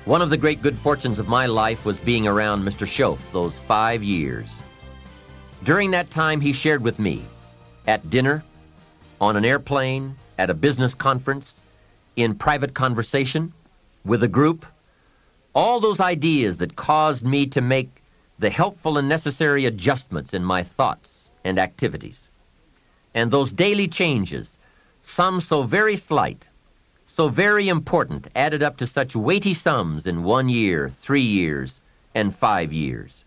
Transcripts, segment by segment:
One of the great good fortunes of my life was being around Mr. Shoaff those 5 years. During that time, he shared with me, at dinner, on an airplane, at a business conference, in private conversation, with a group, all those ideas that caused me to make the helpful and necessary adjustments in my thoughts and activities. And those daily changes, some so very slight, so very important, added up to such weighty sums in 1 year, 3 years, and 5 years.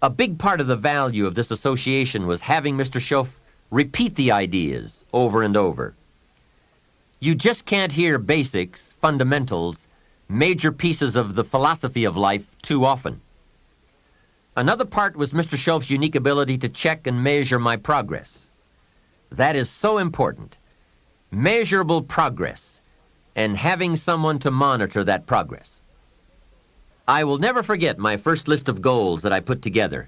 A big part of the value of this association was having Mr. Shoaff repeat the ideas over and over. You just can't hear basics, fundamentals, major pieces of the philosophy of life too often. Another part was Mr. Shoaff's unique ability to check and measure my progress. That is so important. Measurable progress, and having someone to monitor that progress. I will never forget my first list of goals that I put together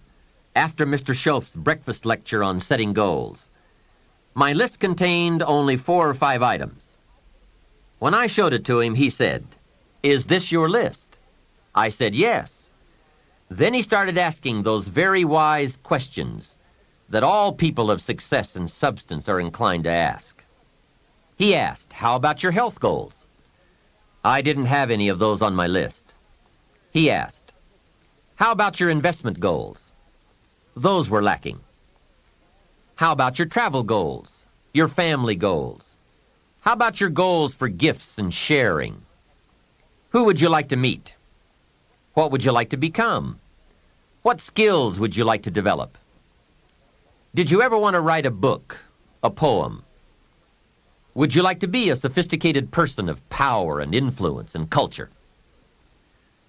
after Mr. Shoaff's breakfast lecture on setting goals. My list contained only 4 or 5 items. When I showed it to him, he said, "Is this your list?" I said, "Yes." Then he started asking those very wise questions that all people of success and substance are inclined to ask. He asked, "How about your health goals?" I didn't have any of those on my list. He asked, "How about your investment goals?" Those were lacking. "How about your travel goals, your family goals? How about your goals for gifts and sharing? Who would you like to meet? What would you like to become? What skills would you like to develop? Did you ever want to write a book, a poem? Would you like to be a sophisticated person of power and influence and culture?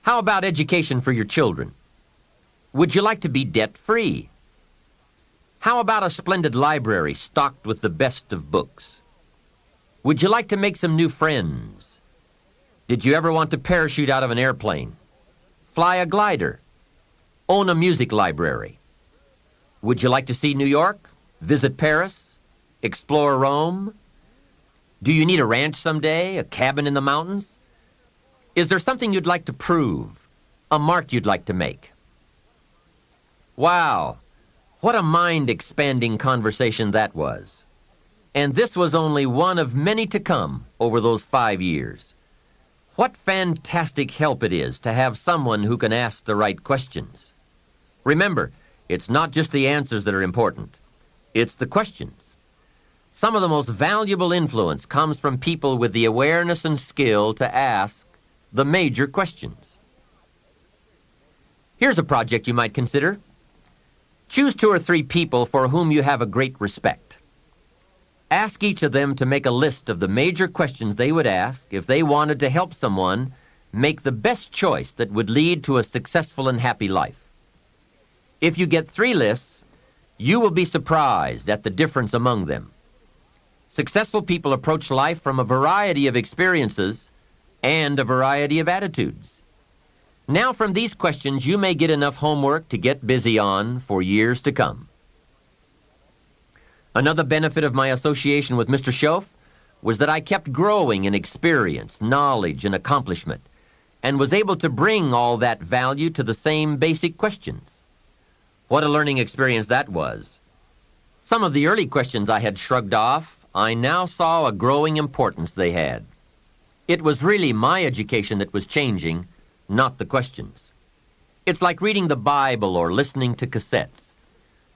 How about education for your children? Would you like to be debt-free? How about a splendid library stocked with the best of books? Would you like to make some new friends? Did you ever want to parachute out of an airplane? Fly a glider? Own a music library? Would you like to see New York? Visit Paris? Explore Rome? Do you need a ranch someday? A cabin in the mountains? Is there something you'd like to prove? A mark you'd like to make? Wow, what a mind-expanding conversation that was. And this was only one of many to come over those 5 years. What fantastic help it is to have someone who can ask the right questions. Remember, it's not just the answers that are important. It's the questions. Some of the most valuable influence comes from people with the awareness and skill to ask the major questions. Here's a project you might consider. Choose 2 or 3 people for whom you have a great respect. Ask each of them to make a list of the major questions they would ask if they wanted to help someone make the best choice that would lead to a successful and happy life. If you get 3 lists, you will be surprised at the difference among them. Successful people approach life from a variety of experiences and a variety of attitudes. Now, from these questions, you may get enough homework to get busy on for years to come. Another benefit of my association with Mr. Shoaff was that I kept growing in experience, knowledge, and accomplishment, and was able to bring all that value to the same basic questions. What a learning experience that was. Some of the early questions I had shrugged off, I now saw a growing importance they had. It was really my education that was changing, not the questions. It's like reading the Bible or listening to cassettes.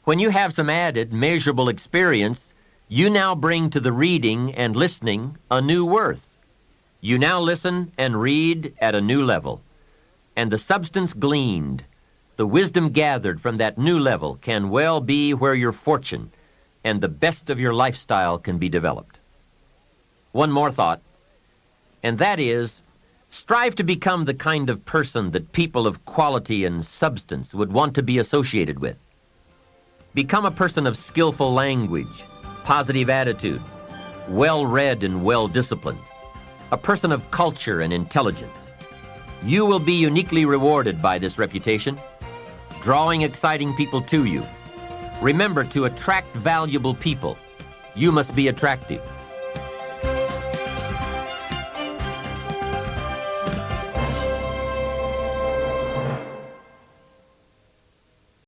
When you have some added, measurable experience, you now bring to the reading and listening a new worth. You now listen and read at a new level. And the substance gleaned, the wisdom gathered from that new level can well be where your fortune and the best of your lifestyle can be developed. One more thought, and that is, strive to become the kind of person that people of quality and substance would want to be associated with. Become a person of skillful language, positive attitude, well-read and well-disciplined, a person of culture and intelligence. You will be uniquely rewarded by this reputation, drawing exciting people to you. Remember, to attract valuable people, you must be attractive.